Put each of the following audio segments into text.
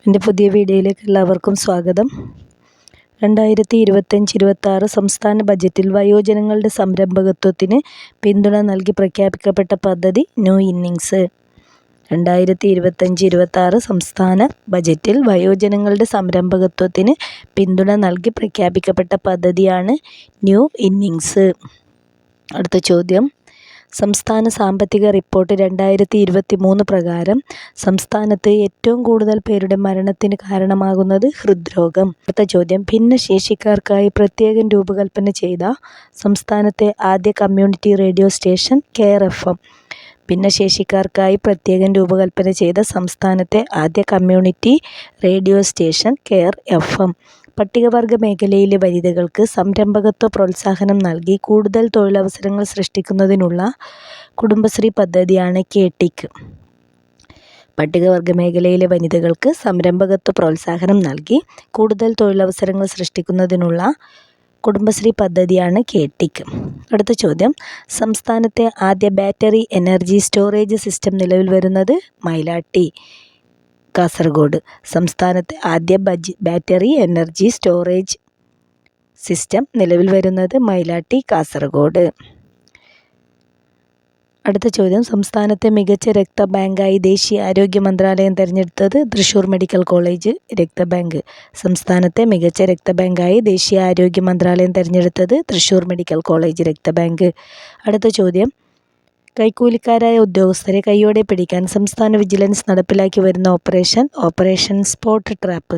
എൻ്റെ പുതിയ വീഡിയോയിലേക്ക് എല്ലാവർക്കും സ്വാഗതം. 2025-26 സംസ്ഥാന ബജറ്റിൽ വയോജനങ്ങളുടെ സംരംഭകത്വത്തിന് പിന്തുണ നൽകി പ്രഖ്യാപിക്കപ്പെട്ട പദ്ധതി ന്യൂ ഇന്നിങ്സ്. 2025-26 സംസ്ഥാന ബജറ്റിൽ വയോജനങ്ങളുടെ സംരംഭകത്വത്തിന് പിന്തുണ നൽകി പ്രഖ്യാപിക്കപ്പെട്ട പദ്ധതിയാണ് ന്യൂ ഇന്നിങ്സ്. അടുത്ത ചോദ്യം, സംസ്ഥാന സാമ്പത്തിക റിപ്പോർട്ട് 2023 പ്രകാരം സംസ്ഥാനത്ത് ഏറ്റവും കൂടുതൽ പേരുടെ മരണത്തിന് കാരണമാകുന്നത് ഹൃദ്രോഗം. അടുത്ത ചോദ്യം, ഭിന്നശേഷിക്കാർക്കായി പ്രത്യേകം രൂപകൽപ്പന ചെയ്ത സംസ്ഥാനത്തെ ആദ്യ community radio station care FM. ഭിന്നശേഷിക്കാർക്കായി പ്രത്യേകം രൂപകൽപ്പന ചെയ്ത സംസ്ഥാനത്തെ ആദ്യ community radio station care FM. പട്ടികവർഗ മേഖലയിലെ വനിതകൾക്ക് സംരംഭകത്വ പ്രോത്സാഹനം നൽകി കൂടുതൽ തൊഴിലവസരങ്ങൾ സൃഷ്ടിക്കുന്നതിനുള്ള കുടുംബശ്രീ പദ്ധതിയാണ് KTIC. പട്ടികവർഗ മേഖലയിലെ വനിതകൾക്ക് സംരംഭകത്വ പ്രോത്സാഹനം നൽകി കൂടുതൽ തൊഴിലവസരങ്ങൾ സൃഷ്ടിക്കുന്നതിനുള്ള കുടുംബശ്രീ പദ്ധതിയാണ് KTIC. അടുത്ത ചോദ്യം, സംസ്ഥാനത്തെ ആദ്യ ബാറ്ററി എനർജി സ്റ്റോറേജ് സിസ്റ്റം നിലവിൽ വരുന്നത് മൈലാട്ടി, കാസർഗോഡ്. സംസ്ഥാനത്തെ ആദ്യ ബാറ്ററി എനർജി സ്റ്റോറേജ് സിസ്റ്റം നിലവിൽ വരുന്നത് മൈലാട്ടി, കാസർഗോഡ്. അടുത്ത ചോദ്യം, സംസ്ഥാനത്തെ മികച്ച രക്തബാങ്കായി ദേശീയ ആരോഗ്യ മന്ത്രാലയം തിരഞ്ഞെടുത്തത് തൃശ്ശൂർ മെഡിക്കൽ കോളേജ് രക്തബാങ്ക്. സംസ്ഥാനത്തെ മികച്ച രക്തബാങ്കായി ദേശീയ ആരോഗ്യ മന്ത്രാലയം തിരഞ്ഞെടുത്തത് തൃശ്ശൂർ മെഡിക്കൽ കോളേജ് രക്തബാങ്ക്. അടുത്ത ചോദ്യം, കൈക്കൂലിക്കാരായ ഉദ്യോഗസ്ഥരെ കൈയോടെ പിടിക്കാൻ സംസ്ഥാന വിജിലൻസ് നടപ്പിലാക്കി വരുന്ന ഓപ്പറേഷൻ സ്പോട്ട് ട്രാപ്പ്.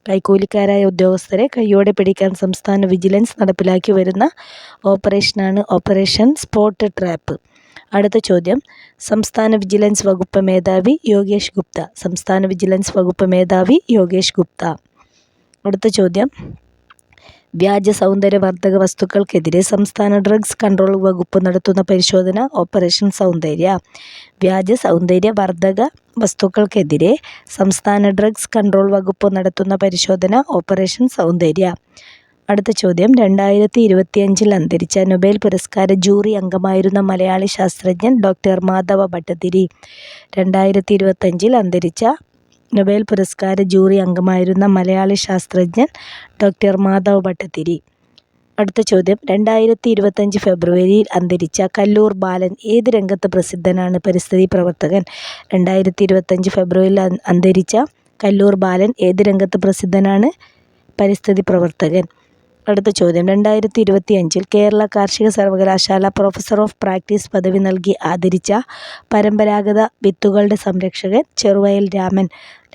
കൈക്കൂലിക്കാരായ ഉദ്യോഗസ്ഥരെ കൈയോടെ പിടിക്കാൻ സംസ്ഥാന വിജിലൻസ് നടപ്പിലാക്കി വരുന്ന ഓപ്പറേഷനാണ് ഓപ്പറേഷൻ സ്പോട്ട് ട്രാപ്പ്. അടുത്ത ചോദ്യം, സംസ്ഥാന വിജിലൻസ് വകുപ്പ് മേധാവി യോഗേഷ് ഗുപ്ത. സംസ്ഥാന വിജിലൻസ് വകുപ്പ് മേധാവി യോഗേഷ് ഗുപ്ത. അടുത്ത ചോദ്യം, വ്യാജ സൗന്ദര്യവർദ്ധക വസ്തുക്കൾക്കെതിരെ സംസ്ഥാന ഡ്രഗ്സ് കൺട്രോൾ വകുപ്പ് നടത്തുന്ന പരിശോധന ഓപ്പറേഷൻ സൗന്ദര്യ. വ്യാജ സൗന്ദര്യവർദ്ധക വസ്തുക്കൾക്കെതിരെ സംസ്ഥാന ഡ്രഗ്സ് കൺട്രോൾ വകുപ്പ് നടത്തുന്ന പരിശോധന ഓപ്പറേഷൻ സൗന്ദര്യ. അടുത്ത ചോദ്യം, 2025 അന്തരിച്ച നൊബേൽ പുരസ്കാര ജൂറി അംഗമായിരുന്ന മലയാളി ശാസ്ത്രജ്ഞൻ ഡോക്ടർ മാധവ ഭട്ടതിരി. 2025 അന്തരിച്ച നൊബേൽ പുരസ്കാര ജൂറി അംഗമായിരുന്ന മലയാളി ശാസ്ത്രജ്ഞൻ ഡോക്ടർ മാധവ ഭട്ടതിരി. അടുത്ത ചോദ്യം, 2025 ഫെബ്രുവരിയിൽ അന്തരിച്ച കല്ലൂർ ബാലൻ ഏത് രംഗത്ത് പ്രസിദ്ധനാണ്? പരിസ്ഥിതി പ്രവർത്തകൻ. 2025 ഫെബ്രുവരിയിൽ അന്തരിച്ച കല്ലൂർ ബാലൻ ഏത് രംഗത്ത് പ്രസിദ്ധനാണ്? പരിസ്ഥിതി പ്രവർത്തകൻ. അടുത്ത ചോദ്യം, 2025 കേരള കാർഷിക സർവകലാശാല പ്രൊഫസർ ഓഫ് പ്രാക്ടീസ് പദവി നൽകി ആദരിച്ച പരമ്പരാഗത വിത്തുകളുടെ സംരക്ഷകൻ ചെറുവയൽ രാമൻ.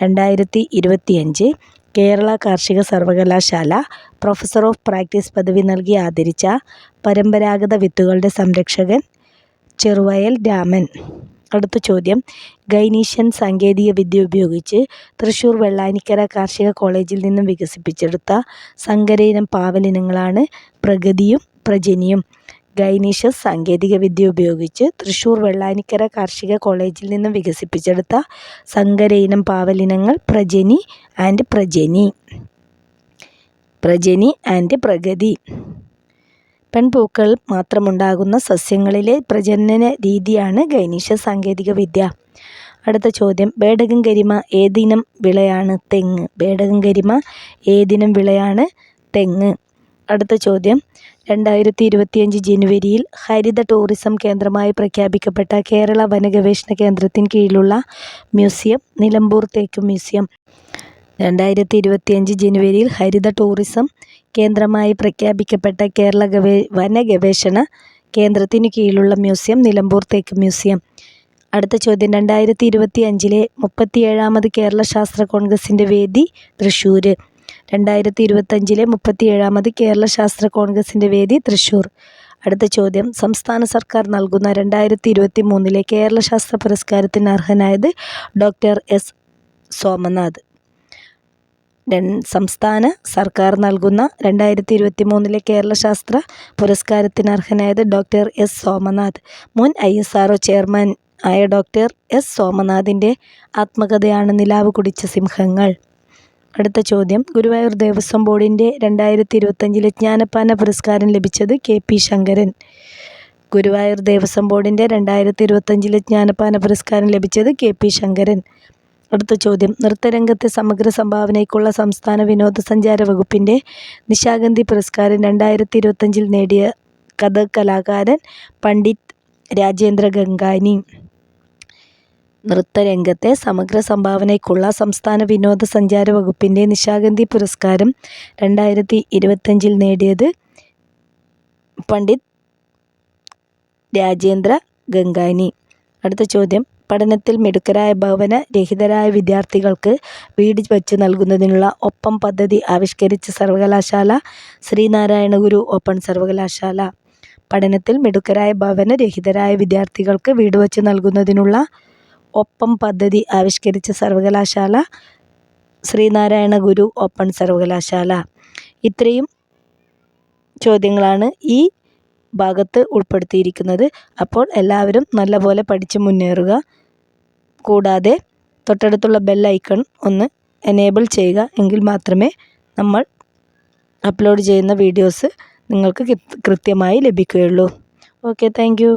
2025 കേരള കാർഷിക സർവകലാശാല പ്രൊഫസർ ഓഫ് പ്രാക്ടീസ് പദവി നൽകി ആദരിച്ച പരമ്പരാഗത വിത്തുകളുടെ സംരക്ഷകൻ ചെറുവയൽ രാമൻ. അടുത്ത ചോദ്യം, ഗൈനീഷ്യൻ സാങ്കേതിക വിദ്യ ഉപയോഗിച്ച് തൃശ്ശൂർ വെള്ളാനിക്കര കാർഷിക കോളേജിൽ നിന്നും വികസിപ്പിച്ചെടുത്ത സങ്കരയിനം പാവലിനങ്ങളാണ് പ്രഗതിയും പ്രജനിയും. ഗൈനീഷ്യസ് സാങ്കേതിക വിദ്യ ഉപയോഗിച്ച് തൃശ്ശൂർ വെള്ളാനിക്കര കാർഷിക കോളേജിൽ നിന്നും വികസിപ്പിച്ചെടുത്ത സങ്കരയിനം പാവലിനങ്ങൾ പ്രജനി ആൻഡ് പ്രഗതി. പെൺപൂക്കൾ മാത്രമുണ്ടാകുന്ന സസ്യങ്ങളിലെ പ്രജനന രീതിയാണ് ഗൈനീഷ്യസ് സാങ്കേതിക വിദ്യ. അടുത്ത ചോദ്യം, ബേഡകം ഗരിമ ഏതിനം വിളയാണ്? തെങ്ങ്. ബേഡകം ഗരിമ ഏതിനം വിളയാണ്? തെങ്ങ്. അടുത്ത ചോദ്യം, 2025 ജനുവരിയിൽ ഹരിത ടൂറിസം കേന്ദ്രമായി പ്രഖ്യാപിക്കപ്പെട്ട കേരള വന ഗവേഷണ കേന്ദ്രത്തിന് കീഴിലുള്ള മ്യൂസിയം നിലമ്പൂർ തേക്ക് മ്യൂസിയം. 2025 ജനുവരിയിൽ ഹരിത ടൂറിസം കേന്ദ്രമായി പ്രഖ്യാപിക്കപ്പെട്ട കേരള വന ഗവേഷണ കേന്ദ്രത്തിന് കീഴിലുള്ള മ്യൂസിയം നിലമ്പൂർ തേക്ക് മ്യൂസിയം. അടുത്ത ചോദ്യം, 2025 37ാമത് കേരള ശാസ്ത്ര കോൺഗ്രസിൻ്റെ വേദി തൃശ്ശൂർ. 2025 37ാമത് കേരള ശാസ്ത്ര കോൺഗ്രസിൻ്റെ വേദി തൃശ്ശൂർ. അടുത്ത ചോദ്യം, സംസ്ഥാന സർക്കാർ നൽകുന്ന 2023 കേരള ശാസ്ത്ര പുരസ്കാരത്തിന് അർഹനായത് ഡോക്ടർ S സോമനാഥ്. സംസ്ഥാന സർക്കാർ നൽകുന്ന 2023 കേരള ശാസ്ത്ര പുരസ്കാരത്തിന് അർഹനായത് ഡോക്ടർ S സോമനാഥ്. മുൻ ISRO ചെയർമാൻ ആയ ഡോക്ടർ S സോമനാഥിൻ്റെ ആത്മകഥയാണ് നിലാവ് കുടിച്ച സിംഹങ്ങൾ. അടുത്ത ചോദ്യം, ഗുരുവായൂർ ദേവസ്വം ബോർഡിൻ്റെ 2025 ജ്ഞാനപ്പാന പുരസ്കാരം ലഭിച്ചത് KP ശങ്കരൻ. ഗുരുവായൂർ ദേവസ്വം ബോർഡിൻ്റെ 2025 ജ്ഞാനപ്പാന പുരസ്കാരം ലഭിച്ചത് KP ശങ്കരൻ. അടുത്ത ചോദ്യം, നൃത്തരംഗത്തെ സമഗ്ര സംഭാവനയ്ക്കുള്ള സംസ്ഥാന വിനോദസഞ്ചാര വകുപ്പിൻ്റെ നിശാഗന്ധി പുരസ്കാരം 2025 നേടിയ കഥക് കലാകാരൻ പണ്ഡിറ്റ് രാജേന്ദ്ര ഗംഗാനി. നൃത്തരംഗത്തെ സമഗ്ര സംഭാവനയ്ക്കുള്ള സംസ്ഥാന വിനോദസഞ്ചാര വകുപ്പിൻ്റെ നിശാഗന്ധി പുരസ്കാരം 2025 നേടിയത് പണ്ഡിറ്റ് രാജേന്ദ്ര ഗംഗാനി. അടുത്ത ചോദ്യം, പഠനത്തിൽ മിടുക്കരായ ഭവന രഹിതരായ വിദ്യാർത്ഥികൾക്ക് വീട് വച്ചു നൽകുന്നതിനുള്ള ഒപ്പം പദ്ധതി ആവിഷ്കരിച്ച സർവകലാശാല ശ്രീനാരായണ ഗുരു ഓപ്പൺ സർവകലാശാല. പഠനത്തിൽ മിടുക്കരായ ഭവന രഹിതരായ വിദ്യാർത്ഥികൾക്ക് വീട് വച്ചു നൽകുന്നതിനുള്ള ഒപ്പം പദ്ധതി ആവിഷ്കരിച്ച സർവകലാശാല ശ്രീനാരായണ ഗുരു ഓപ്പൺ സർവകലാശാല. ഇത്രയും ചോദ്യങ്ങളാണ് ഈ ഭാഗത്ത് ഉൾപ്പെടുത്തിയിരിക്കുന്നത്. അപ്പോൾ എല്ലാവരും നല്ലപോലെ പഠിച്ച് മുന്നേറുക. കൂടാതെ തൊട്ടടുത്തുള്ള ബെൽ ഐക്കൺ ഒന്ന് എനേബിൾ ചെയ്യുക. എങ്കിൽ മാത്രമേ നമ്മൾ അപ്ലോഡ് ചെയ്യുന്ന വീഡിയോസ് നിങ്ങൾക്ക് കൃത്യമായി ലഭിക്കുകയുള്ളൂ. Okay, thank you.